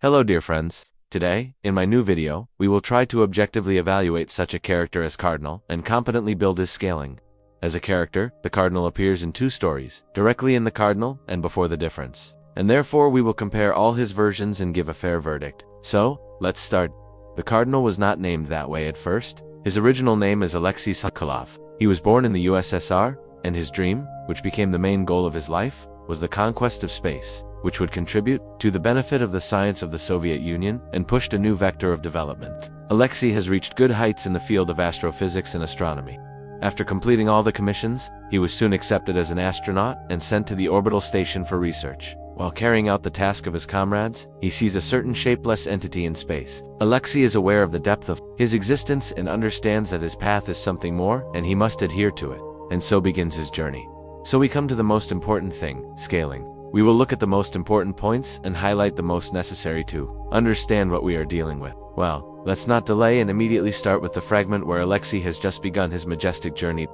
Hello dear friends. Today, in my new video, we will try to objectively evaluate such a character as Cardinal and competently build his scaling. As a character, the Cardinal appears in two stories, directly in the Cardinal and before the difference. And therefore we will compare all his versions and give a fair verdict. So, let's start. The Cardinal was not named that way at first. His original name is Alexei Sokolov. He was born in the USSR, and his dream, which became the main goal of his life, was the conquest of space, which would contribute to the benefit of the science of the Soviet Union and pushed a new vector of development. Alexei has reached good heights in the field of astrophysics and astronomy. After completing all the commissions, he was soon accepted as an astronaut and sent to the orbital station for research. While carrying out the task of his comrades, he sees a certain shapeless entity in space. Alexei is aware of the depth of his existence and understands that his path is something more and he must adhere to it. And so begins his journey. So we come to the most important thing, scaling. We will look at the most important points and highlight the most necessary to understand what we are dealing with. Well, let's not delay and immediately start with the fragment where Alexei has just begun his majestic journey.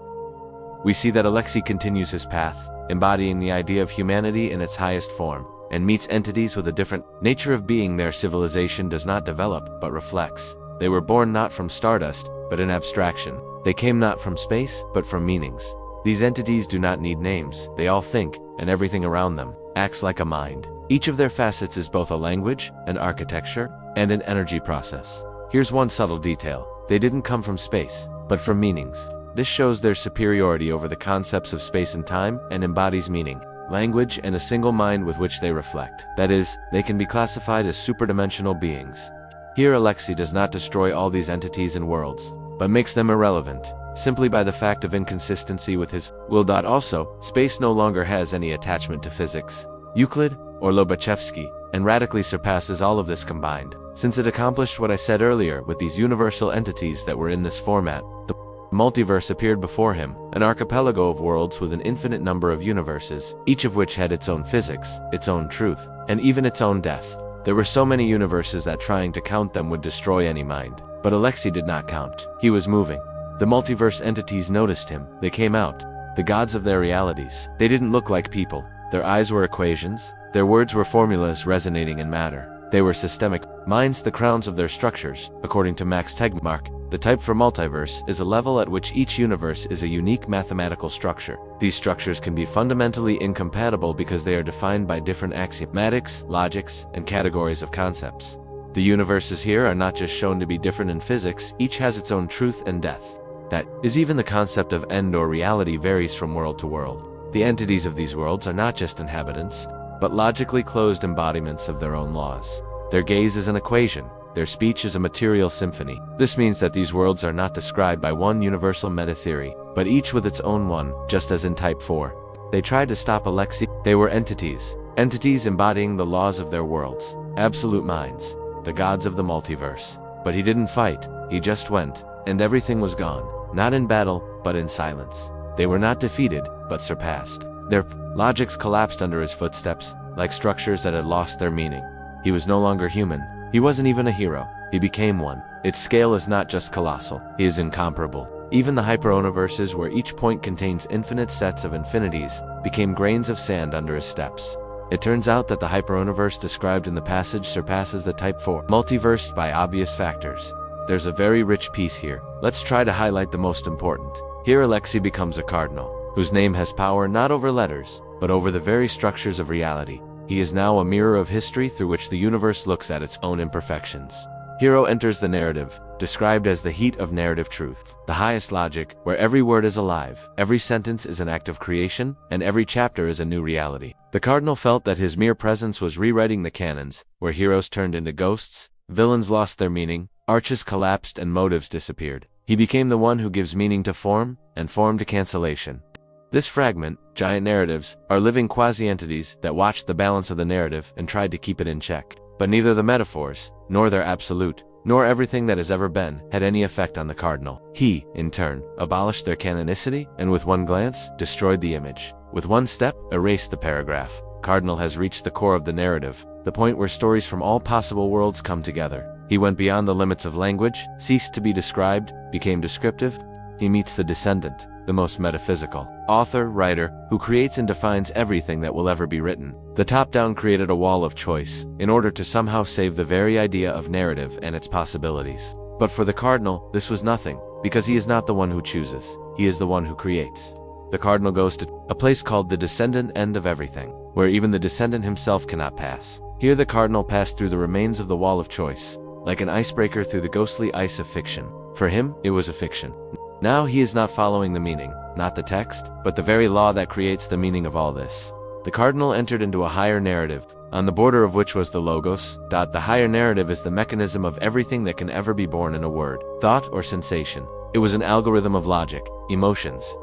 We see that Alexei continues his path, embodying the idea of humanity in its highest form, and meets entities with a different nature of being. Their civilization does not develop, but reflects. They were born not from stardust, but in abstraction. They came not from space, but from meanings. These entities do not need names, they all think, and everything around them acts like a mind. Each of their facets is both a language, an architecture, and an energy process. Here's one subtle detail. They didn't come from space, but from meanings. This shows their superiority over the concepts of space and time and embodies meaning, language, and a single mind with which they reflect. That is, they can be classified as superdimensional beings. Here Alexei does not destroy all these entities and worlds, but makes them irrelevant, simply by the fact of inconsistency with his will. Also, space no longer has any attachment to physics, Euclid, or Lobachevsky, and radically surpasses all of this combined, since it accomplished what I said earlier with these universal entities that were in this format. The multiverse appeared before him, an archipelago of worlds with an infinite number of universes, each of which had its own physics, its own truth, and even its own death. There were so many universes that trying to count them would destroy any mind. But Alexei did not count. He was moving. The multiverse entities noticed him. They came out, the gods of their realities. They didn't look like people. Their eyes were equations. Their words were formulas resonating in matter. They were systemic minds, the crowns of their structures. According to Max Tegmark, the type for multiverse is a level at which each universe is a unique mathematical structure. These structures can be fundamentally incompatible because they are defined by different axiomatics, logics, and categories of concepts. The universes here are not just shown to be different in physics, each has its own truth and death. That is, even the concept of end or reality varies from world to world. The entities of these worlds are not just inhabitants, but logically closed embodiments of their own laws. Their gaze is an equation, their speech is a material symphony. This means that these worlds are not described by one universal meta-theory, but each with its own one, just as in Type 4. They tried to stop Alexei. They were entities embodying the laws of their worlds, absolute minds, the gods of the multiverse. But he didn't fight, he just went, and everything was gone, not in battle, but in silence. They were not defeated, but surpassed. Their logics collapsed under his footsteps, like structures that had lost their meaning. He was no longer human. He wasn't even a hero. He became one. Its scale is not just colossal, he is incomparable. Even the hyperuniverses, where each point contains infinite sets of infinities, became grains of sand under his steps. It turns out that the hyperuniverse described in the passage surpasses the Type 4 multiverse by obvious factors. There's a very rich piece here. Let's try to highlight the most important. Here Alexei becomes a cardinal, whose name has power not over letters, but over the very structures of reality. He is now a mirror of history through which the universe looks at its own imperfections. Hero enters the narrative, described as the heat of narrative truth, the highest logic, where every word is alive, every sentence is an act of creation, and every chapter is a new reality. The Cardinal felt that his mere presence was rewriting the canons, where heroes turned into ghosts, villains lost their meaning, arches collapsed, and motives disappeared. He became the one who gives meaning to form, and form to cancellation. This fragment, giant narratives, are living quasi-entities that watched the balance of the narrative and tried to keep it in check. But neither the metaphors, nor their absolute, nor everything that has ever been, had any effect on the Cardinal. He, in turn, abolished their canonicity, and with one glance, destroyed the image. With one step, erased the paragraph. Cardinal has reached the core of the narrative, the point where stories from all possible worlds come together. He went beyond the limits of language, ceased to be described, became descriptive. He meets the descendant, the most metaphysical author, writer, who creates and defines everything that will ever be written. The top-down created a wall of choice in order to somehow save the very idea of narrative and its possibilities. But for the Cardinal, this was nothing, because he is not the one who chooses, he is the one who creates. The Cardinal goes to a place called the descendant end of everything, where even the descendant himself cannot pass. Here the Cardinal passed through the remains of the wall of choice, like an icebreaker through the ghostly ice of fiction. For him, it was a fiction. Now he is not following the meaning, not the text, but the very law that creates the meaning of all this. The Cardinal entered into a higher narrative, on the border of which was the Logos. The higher narrative is the mechanism of everything that can ever be born in a word, thought, or sensation. It was an algorithm of logic, emotions,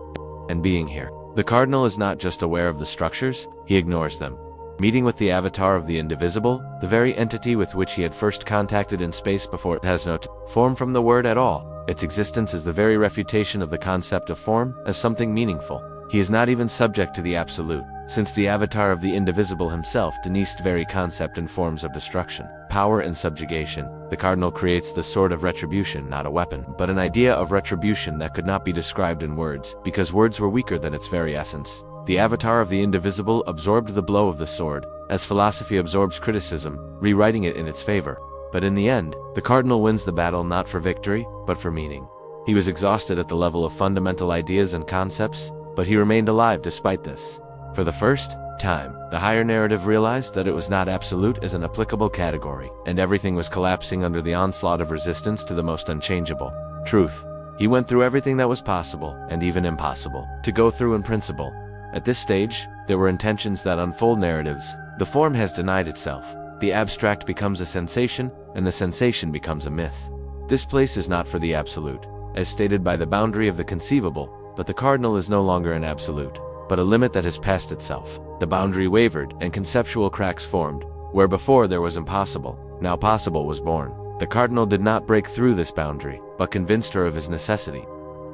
and being here. The Cardinal is not just aware of the structures, he ignores them. Meeting with the avatar of the indivisible, the very entity with which he had first contacted in space before, it has no form from the word at all. Its existence is the very refutation of the concept of form as something meaningful. He is not even subject to the absolute, since the avatar of the indivisible himself denies the very concept and forms of destruction, power and subjugation. The Cardinal creates the sword of retribution, not a weapon, but an idea of retribution that could not be described in words, because words were weaker than its very essence. The avatar of the indivisible absorbed the blow of the sword, as philosophy absorbs criticism, rewriting it in its favor. But in the end, the Cardinal wins the battle not for victory, but for meaning. He was exhausted at the level of fundamental ideas and concepts, but he remained alive despite this. For the first time, the higher narrative realized that it was not absolute as an applicable category, and everything was collapsing under the onslaught of resistance to the most unchangeable truth. He went through everything that was possible, and even impossible, to go through in principle. At this stage, there were intentions that unfold narratives. The form has denied itself. The abstract becomes a sensation, and the sensation becomes a myth. This place is not for the absolute, as stated by the boundary of the conceivable, but the Cardinal is no longer an absolute, but a limit that has passed itself. The boundary wavered, and conceptual cracks formed. Where before there was impossible, now possible was born. The Cardinal did not break through this boundary, but convinced her of his necessity.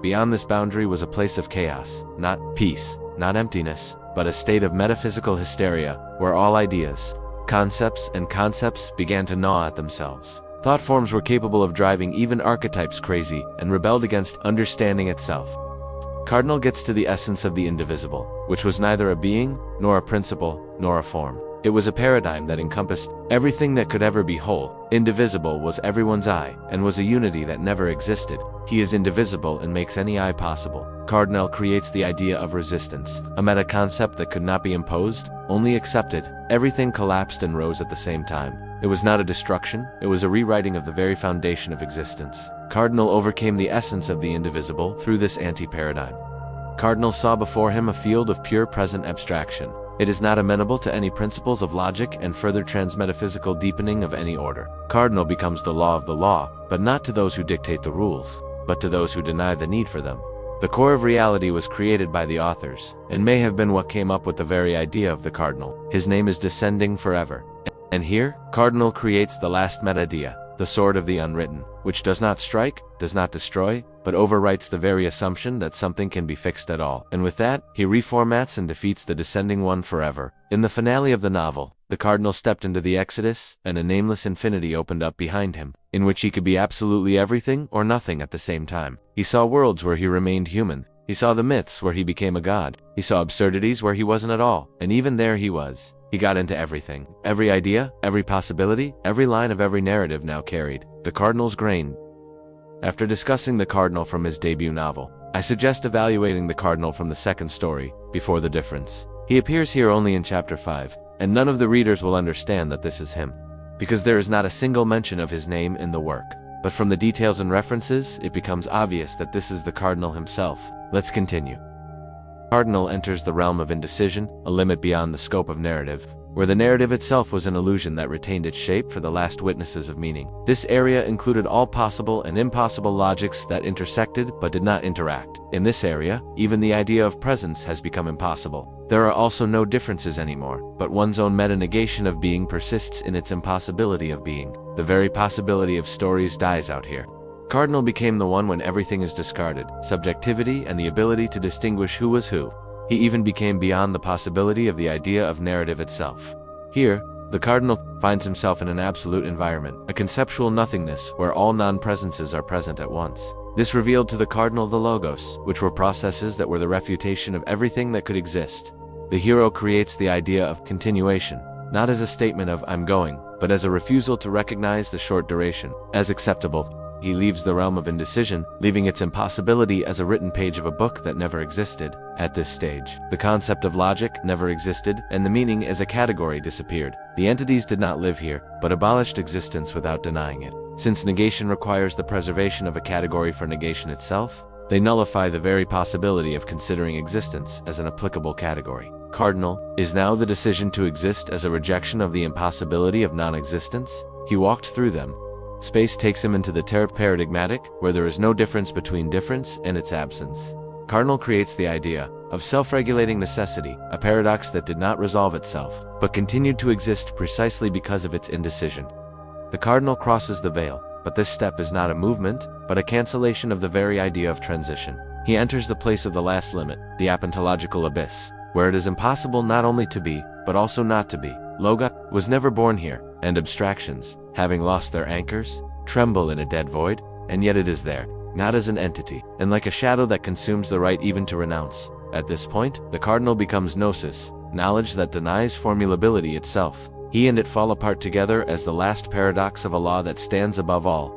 Beyond this boundary was a place of chaos, not peace, not emptiness, but a state of metaphysical hysteria, where all ideas, concepts began to gnaw at themselves. Thought forms were capable of driving even archetypes crazy and rebelled against understanding itself. Cardinal gets to the essence of the indivisible, which was neither a being, nor a principle, nor a form. It was a paradigm that encompassed everything that could ever be whole. Indivisible was everyone's I, and was a unity that never existed. He is indivisible and makes any I possible. Cardinal creates the idea of resistance, a meta-concept that could not be imposed, only accepted. Everything collapsed and rose at the same time. It was not a destruction, it was a rewriting of the very foundation of existence. Cardinal overcame the essence of the indivisible through this anti-paradigm. Cardinal saw before him a field of pure present abstraction. It is not amenable to any principles of logic and further transmetaphysical deepening of any order. Cardinal becomes the law of the law, but not to those who dictate the rules, but to those who deny the need for them. The core of reality was created by the authors, and may have been what came up with the very idea of the Cardinal. His name is descending forever. And here, Cardinal creates the last meta-idea, the sword of the unwritten, which does not strike, does not destroy, but overwrites the very assumption that something can be fixed at all. And with that, he reformats and defeats the descending one forever. In the finale of the novel, the Cardinal stepped into the Exodus, and a nameless infinity opened up behind him, in which he could be absolutely everything or nothing at the same time. He saw worlds where he remained human. He saw the myths where he became a god. He saw absurdities where he wasn't at all, and even there he was. He got into everything. Every idea, every possibility, every line of every narrative now carried the Cardinal's grain. After discussing the Cardinal from his debut novel, I suggest evaluating the Cardinal from the second story, Before the Difference. He appears here only in chapter 5, and none of the readers will understand that this is him, because there is not a single mention of his name in the work. But from the details and references, it becomes obvious that this is the Cardinal himself. Let's continue. Cardinal enters the realm of indecision, a limit beyond the scope of narrative, where the narrative itself was an illusion that retained its shape for the last witnesses of meaning. This area included all possible and impossible logics that intersected but did not interact. In this area, even the idea of presence has become impossible. There are also no differences anymore, but one's own meta-negation of being persists in its impossibility of being. The very possibility of stories dies out here. Cardinal became the one when everything is discarded, subjectivity and the ability to distinguish who was who. He even became beyond the possibility of the idea of narrative itself. Here, the Cardinal finds himself in an absolute environment, a conceptual nothingness where all non-presences are present at once. This revealed to the Cardinal the Logos, which were processes that were the refutation of everything that could exist. The hero creates the idea of continuation, not as a statement of "I'm going," but as a refusal to recognize the short duration as acceptable. He leaves the realm of indecision, leaving its impossibility as a written page of a book that never existed. At this stage, the concept of logic never existed, and the meaning as a category disappeared. The entities did not live here, but abolished existence without denying it. Since negation requires the preservation of a category for negation itself, they nullify the very possibility of considering existence as an applicable category. Cardinal is now the decision to exist as a rejection of the impossibility of non-existence. He walked through them. Space takes him into the paradigmatic, where there is no difference between difference and its absence. Cardinal creates the idea of self-regulating necessity, a paradox that did not resolve itself, but continued to exist precisely because of its indecision. The Cardinal crosses the veil, but this step is not a movement, but a cancellation of the very idea of transition. He enters the place of the last limit, the apontological abyss, where it is impossible not only to be, but also not to be. Logos was never born here, and abstractions, having lost their anchors, tremble in a dead void, and yet it is there, not as an entity, and like a shadow that consumes the right even to renounce. At this point, the Cardinal becomes gnosis, knowledge that denies formulability itself. He and it fall apart together as the last paradox of a law that stands above all.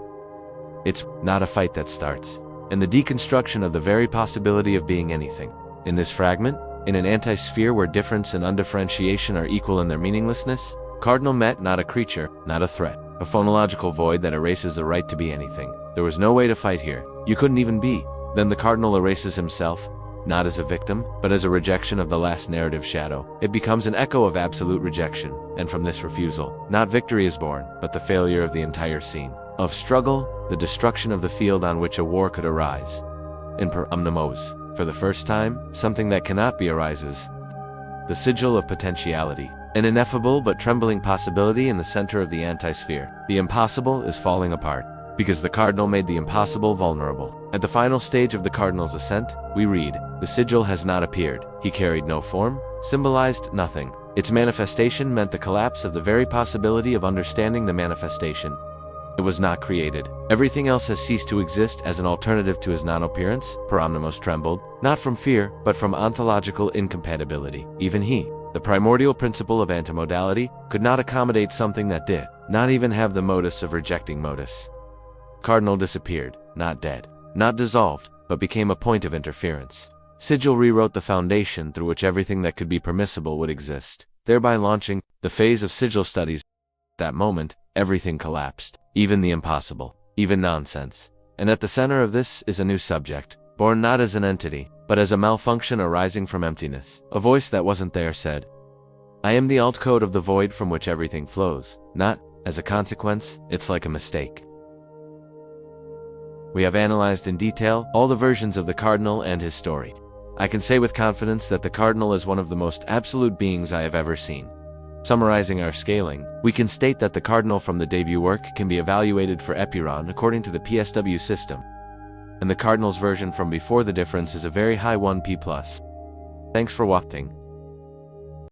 It's not a fight that starts, and the deconstruction of the very possibility of being anything. In this fragment, in an anti-sphere where difference and undifferentiation are equal in their meaninglessness, Cardinal met not a creature, not a threat, a phonological void that erases the right to be anything. There was no way to fight here. You couldn't even be. Then the Cardinal erases himself, not as a victim, but as a rejection of the last narrative shadow. It becomes an echo of absolute rejection, and from this refusal, not victory is born, but the failure of the entire scene. Of struggle, the destruction of the field on which a war could arise. In per omnimos, for the first time, something that cannot be arises. The sigil of potentiality. An ineffable but trembling possibility in the center of the anti-sphere. The impossible is falling apart, because the Cardinal made the impossible vulnerable. At the final stage of the Cardinal's ascent, we read, the sigil has not appeared. He carried no form, symbolized nothing. Its manifestation meant the collapse of the very possibility of understanding the manifestation. It was not created. Everything else has ceased to exist as an alternative to his non-appearance. Per omnimos trembled, not from fear, but from ontological incompatibility. Even he, the primordial principle of antimodality, could not accommodate something that did not even have the modus of rejecting modus. Cardinal disappeared, not dead, not dissolved, but became a point of interference. Sigil rewrote the foundation through which everything that could be permissible would exist, thereby launching the phase of sigil studies. At that moment, everything collapsed, even the impossible, even nonsense. And at the center of this is a new subject, born not as an entity, but as a malfunction arising from emptiness. A voice that wasn't there said, I am the alt code of the void from which everything flows. Not, as a consequence, it's like a mistake. We have analyzed in detail all the versions of the Cardinal and his story. I can say with confidence that the Cardinal is one of the most absolute beings I have ever seen. Summarizing our scaling, we can state that the Cardinal from the debut work can be evaluated for Epiron according to the PSW system, and the Cardinal's version from before the difference is a very high 1P+. Thanks for watching.